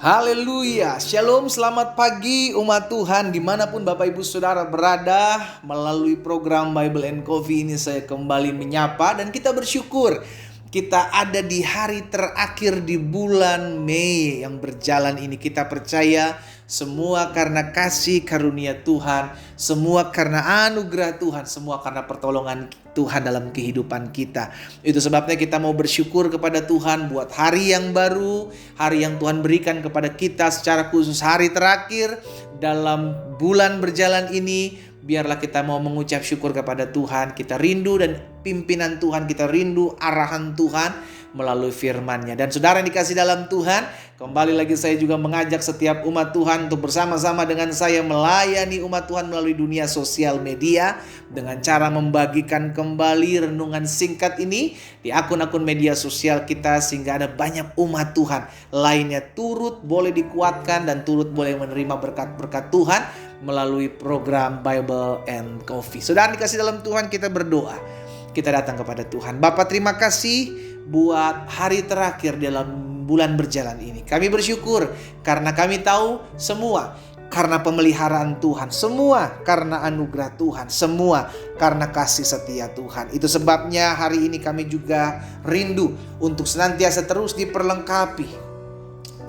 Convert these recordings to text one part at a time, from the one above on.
Haleluya, shalom, selamat pagi umat Tuhan dimanapun Bapak Ibu Saudara berada. Melalui program Bible and Coffee ini saya kembali menyapa dan kita bersyukur kita ada di hari terakhir di bulan Mei yang berjalan ini. Kita percaya semua karena kasih karunia Tuhan, semua karena anugerah Tuhan, semua karena pertolongan Tuhan dalam kehidupan kita. Itu sebabnya kita mau bersyukur kepada Tuhan buat hari yang baru, hari yang Tuhan berikan kepada kita secara khusus hari terakhir dalam bulan berjalan ini. Biarlah kita mau mengucap syukur kepada Tuhan. Kita rindu dan pimpinan Tuhan, kita rindu arahan Tuhan melalui firman-Nya. Dan saudara yang dikasih dalam Tuhan, kembali lagi saya juga mengajak setiap umat Tuhan untuk bersama-sama dengan saya melayani umat Tuhan melalui dunia sosial media dengan cara membagikan kembali renungan singkat ini di akun-akun media sosial kita, sehingga ada banyak umat Tuhan lainnya turut boleh dikuatkan dan turut boleh menerima berkat-berkat Tuhan melalui program Bible and Coffee. Saudara dikasih dalam Tuhan, kita berdoa. Kita datang kepada Tuhan. Bapak, terima kasih buat hari terakhir dalam bulan berjalan ini. Kami bersyukur karena kami tahu semua karena pemeliharaan Tuhan, semua karena anugerah Tuhan, semua karena kasih setia Tuhan. Itu sebabnya hari ini kami juga rindu untuk senantiasa terus diperlengkapi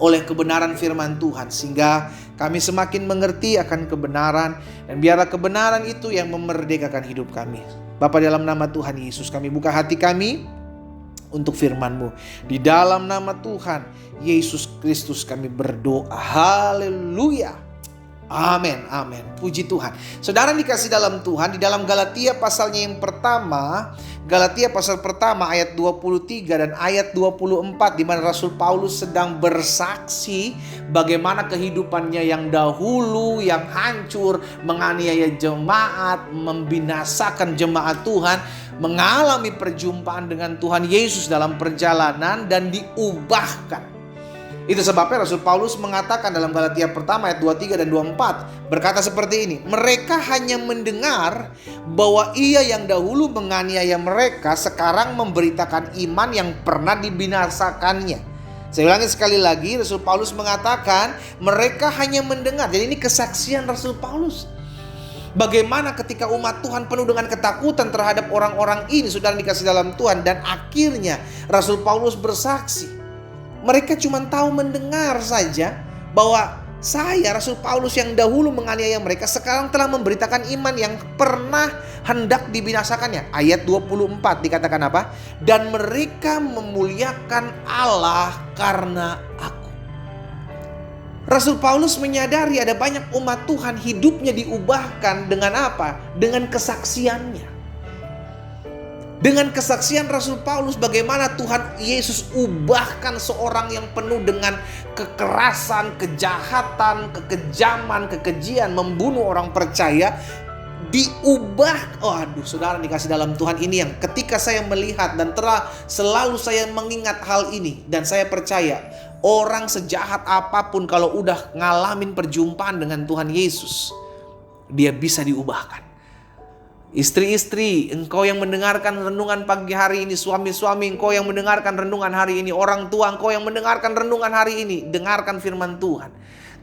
oleh kebenaran firman Tuhan, sehingga kami semakin mengerti akan kebenaran, dan biarlah kebenaran itu yang memerdekakan hidup kami. Bapa, dalam nama Tuhan Yesus kami buka hati kami untuk firman-Mu. Di dalam nama Tuhan Yesus Kristus kami berdoa. Haleluya. Amin, amin. Puji Tuhan. Saudara dikasih dalam Tuhan, di dalam Galatia pasalnya yang pertama, Galatia pasal pertama ayat 23 dan ayat 24, di mana Rasul Paulus sedang bersaksi bagaimana kehidupannya yang dahulu, yang hancur, menganiaya jemaat, membinasakan jemaat Tuhan, mengalami perjumpaan dengan Tuhan Yesus dalam perjalanan dan diubahkan. Itu sebabnya Rasul Paulus mengatakan dalam Galatia pertama ayat 23 dan 24 berkata seperti ini. Mereka hanya mendengar bahwa ia yang dahulu menganiaya mereka sekarang memberitakan iman yang pernah dibinasakannya. Saya ulangi sekali lagi, Rasul Paulus mengatakan mereka hanya mendengar. Jadi ini kesaksian Rasul Paulus. Bagaimana ketika umat Tuhan penuh dengan ketakutan terhadap orang-orang ini, saudara dikasih dalam Tuhan, dan akhirnya Rasul Paulus bersaksi. Mereka cuma tahu mendengar saja bahwa saya, Rasul Paulus yang dahulu menganiaya mereka, sekarang telah memberitakan iman yang pernah hendak dibinasakannya. Ayat 24 dikatakan apa? Dan mereka memuliakan Allah karena aku. Rasul Paulus menyadari ada banyak umat Tuhan hidupnya diubahkan dengan apa? Dengan kesaksiannya. Dengan kesaksian Rasul Paulus bagaimana Tuhan Yesus ubahkan seorang yang penuh dengan kekerasan, kejahatan, kekejaman, kekejian, membunuh orang percaya, diubah. Saudara dikasih dalam Tuhan, ini yang ketika saya melihat dan selalu saya mengingat hal ini, dan saya percaya orang sejahat apapun kalau udah ngalamin perjumpaan dengan Tuhan Yesus, dia bisa diubahkan. Istri-istri, engkau yang mendengarkan renungan pagi hari ini, suami-suami, engkau yang mendengarkan renungan hari ini, orang tua, engkau yang mendengarkan renungan hari ini, dengarkan firman Tuhan.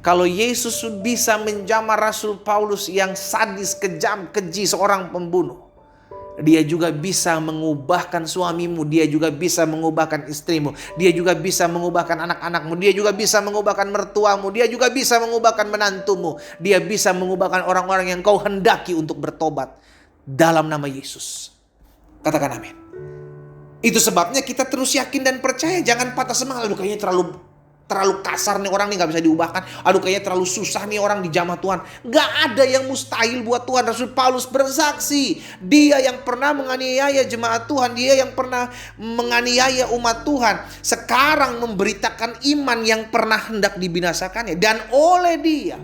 Kalau Yesus bisa menjamah Rasul Paulus yang sadis, kejam, keji, seorang pembunuh, dia juga bisa mengubahkan suamimu, dia juga bisa mengubahkan istrimu, dia juga bisa mengubahkan anak-anakmu, dia juga bisa mengubahkan mertuamu, dia juga bisa mengubahkan menantumu, dia bisa mengubahkan orang-orang yang kau hendaki untuk bertobat. Dalam nama Yesus. Katakan amin. Itu sebabnya kita terus yakin dan percaya. Jangan patah semangat. Aduh, kayaknya terlalu kasar nih orang nih, gak bisa diubahkan. Aduh, kayaknya terlalu susah nih orang dijamah Tuhan. Gak ada yang mustahil buat Tuhan. Rasul Paulus bersaksi, dia yang pernah menganiaya jemaat Tuhan, dia yang pernah menganiaya umat Tuhan, sekarang memberitakan iman yang pernah hendak dibinasakannya. Dan oleh dia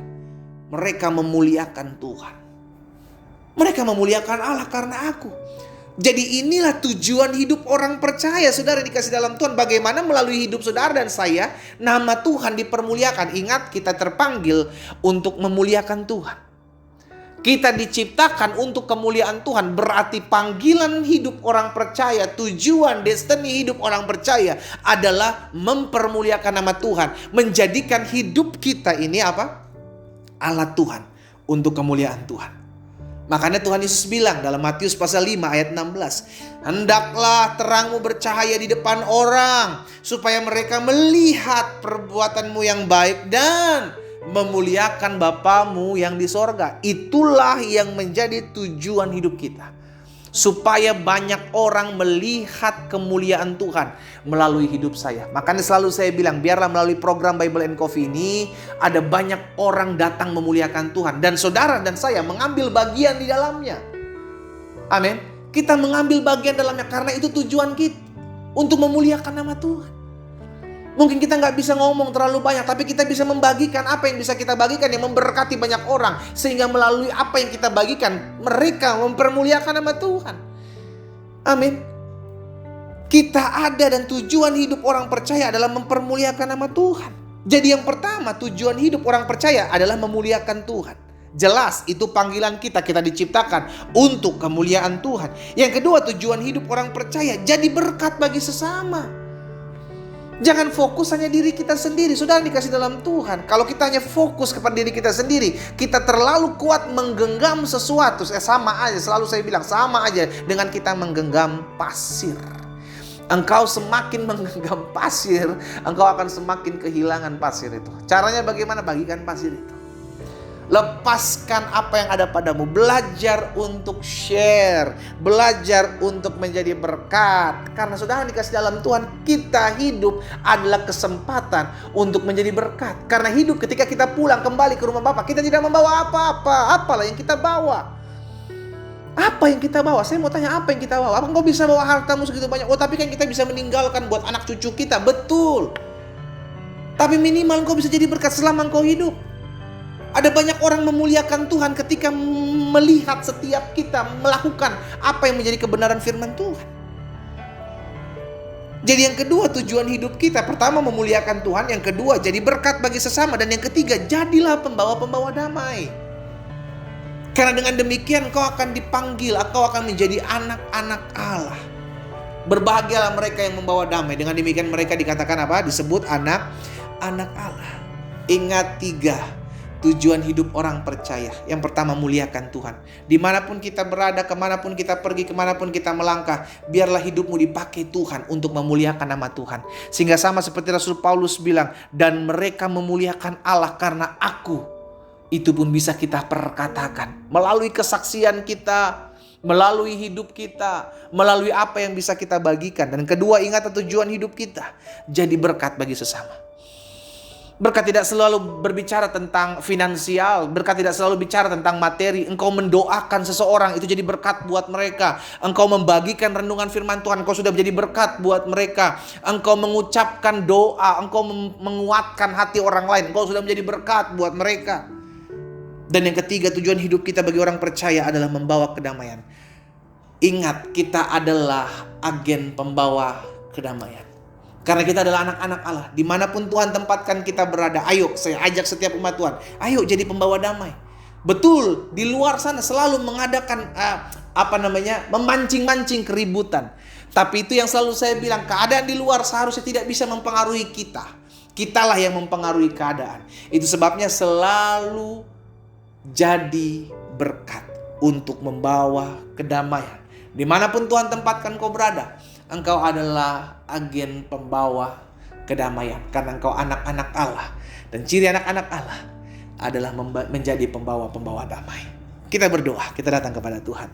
mereka memuliakan Tuhan. Mereka memuliakan Allah karena aku. Jadi inilah tujuan hidup orang percaya, saudara dikasih dalam Tuhan. Bagaimana melalui hidup saudara dan saya, nama Tuhan dipermuliakan. Ingat, kita terpanggil untuk memuliakan Tuhan. Kita diciptakan untuk kemuliaan Tuhan. Berarti panggilan hidup orang percaya, tujuan destiny hidup orang percaya adalah mempermuliakan nama Tuhan. Menjadikan hidup kita ini apa? Alat Tuhan untuk kemuliaan Tuhan. Makanya Tuhan Yesus bilang dalam Matius pasal 5 ayat 16, hendaklah terangmu bercahaya di depan orang, supaya mereka melihat perbuatanmu yang baik dan memuliakan Bapamu yang di sorga. Itulah yang menjadi tujuan hidup kita, supaya banyak orang melihat kemuliaan Tuhan melalui hidup saya. Makanya selalu saya bilang, biarlah melalui program Bible and Coffee ini ada banyak orang datang memuliakan Tuhan, dan saudara dan saya mengambil bagian di dalamnya. Amin. Kita mengambil bagian dalamnya karena itu tujuan kita, untuk memuliakan nama Tuhan. Mungkin kita nggak bisa ngomong terlalu banyak, tapi kita bisa membagikan apa yang bisa kita bagikan yang memberkati banyak orang. Sehingga melalui apa yang kita bagikan, mereka mempermuliakan nama Tuhan. Amin. Kita ada dan tujuan hidup orang percaya adalah mempermuliakan nama Tuhan. Jadi yang pertama, tujuan hidup orang percaya adalah memuliakan Tuhan. Jelas itu panggilan kita diciptakan untuk kemuliaan Tuhan. Yang kedua, tujuan hidup orang percaya jadi berkat bagi sesama. Jangan fokus hanya diri kita sendiri. Saudara dikasih dalam Tuhan, kalau kita hanya fokus kepada diri kita sendiri, kita terlalu kuat menggenggam sesuatu. Sama aja, selalu saya bilang, sama aja dengan kita menggenggam pasir. Engkau semakin menggenggam pasir, engkau akan semakin kehilangan pasir itu. Caranya bagaimana? Bagikan pasir itu. Lepaskan apa yang ada padamu. Belajar untuk share. Belajar untuk menjadi berkat. Karena saudara dikasih dalam Tuhan, kita hidup adalah kesempatan untuk menjadi berkat. Karena hidup ketika kita pulang kembali ke rumah Bapa, kita tidak membawa apa-apa. Apalah yang kita bawa? Apa yang kita bawa? Saya mau tanya, apa yang kita bawa? Apa engkau bisa bawa hartamu segitu banyak? Oh, tapi kan kita bisa meninggalkan buat anak cucu kita. Betul. Tapi minimal engkau bisa jadi berkat selama engkau hidup. Ada banyak orang memuliakan Tuhan ketika melihat setiap kita melakukan apa yang menjadi kebenaran firman Tuhan. Jadi yang kedua, tujuan hidup kita, pertama memuliakan Tuhan, yang kedua jadi berkat bagi sesama, dan yang ketiga jadilah pembawa-pembawa damai. Karena dengan demikian kau akan dipanggil, kau akan menjadi anak-anak Allah. Berbahagialah mereka yang membawa damai. Dengan demikian mereka dikatakan apa? Disebut anak-anak Allah. Ingat 3 tujuan hidup orang percaya. Yang pertama, muliakan Tuhan. Dimanapun kita berada, kemanapun kita pergi, kemanapun kita melangkah, biarlah hidupmu dipakai Tuhan untuk memuliakan nama Tuhan. Sehingga sama seperti Rasul Paulus bilang, dan mereka memuliakan Allah karena aku. Itu pun bisa kita perkatakan melalui kesaksian kita, melalui hidup kita, melalui apa yang bisa kita bagikan. Dan kedua, ingat tujuan hidup kita, jadi berkat bagi sesama. Berkat tidak selalu berbicara tentang finansial. Berkat tidak selalu bicara tentang materi. Engkau mendoakan seseorang, itu jadi berkat buat mereka. Engkau membagikan renungan firman Tuhan, engkau sudah menjadi berkat buat mereka. Engkau mengucapkan doa, engkau menguatkan hati orang lain, engkau sudah menjadi berkat buat mereka. Dan yang ketiga, tujuan hidup kita bagi orang percaya adalah membawa kedamaian. Ingat, kita adalah agen pembawa kedamaian. Karena kita adalah anak-anak Allah. Dimanapun Tuhan tempatkan kita berada, ayo, saya ajak setiap umat Tuhan, ayo jadi pembawa damai. Betul, di luar sana selalu mengadakan memancing-mancing keributan. Tapi itu yang selalu saya bilang, keadaan di luar seharusnya tidak bisa mempengaruhi kita. Kitalah yang mempengaruhi keadaan. Itu sebabnya selalu jadi berkat untuk membawa kedamaian. Dimanapun Tuhan tempatkan kau berada, engkau adalah agen pembawa kedamaian. Karena engkau anak-anak Allah. Dan ciri anak-anak Allah adalah menjadi pembawa-pembawa damai. Kita berdoa, kita datang kepada Tuhan.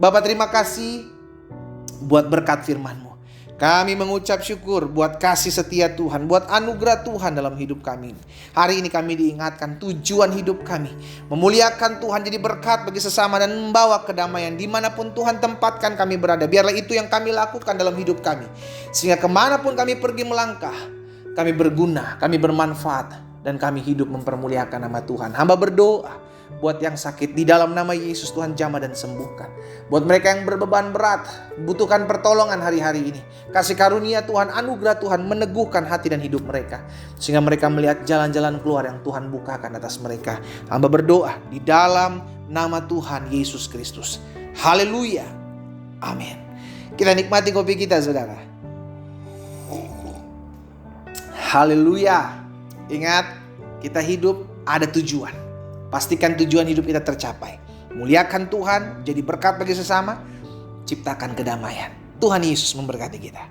Bapa, terima kasih buat berkat firman-Mu. Kami mengucap syukur buat kasih setia Tuhan, buat anugerah Tuhan dalam hidup kami. Hari ini kami diingatkan tujuan hidup kami, memuliakan Tuhan, jadi berkat bagi sesama dan membawa kedamaian dimanapun Tuhan tempatkan kami berada. Biarlah itu yang kami lakukan dalam hidup kami, sehingga kemanapun kami pergi melangkah, kami berguna, kami bermanfaat, dan kami hidup mempermuliakan nama Tuhan. Hamba berdoa Buat yang sakit, di dalam nama Yesus Tuhan jamah dan sembuhkan. Buat mereka yang berbeban berat, butuhkan pertolongan hari-hari ini, kasih karunia Tuhan, anugerah Tuhan meneguhkan hati dan hidup mereka, sehingga mereka melihat jalan-jalan keluar yang Tuhan bukakan atas mereka. Hamba berdoa di dalam nama Tuhan Yesus Kristus. Haleluya. Amin. Kita nikmati kopi kita, saudara. Haleluya. Ingat, kita hidup ada tujuan. Pastikan tujuan hidup kita tercapai. Muliakan Tuhan, jadi berkat bagi sesama, ciptakan kedamaian. Tuhan Yesus memberkati kita.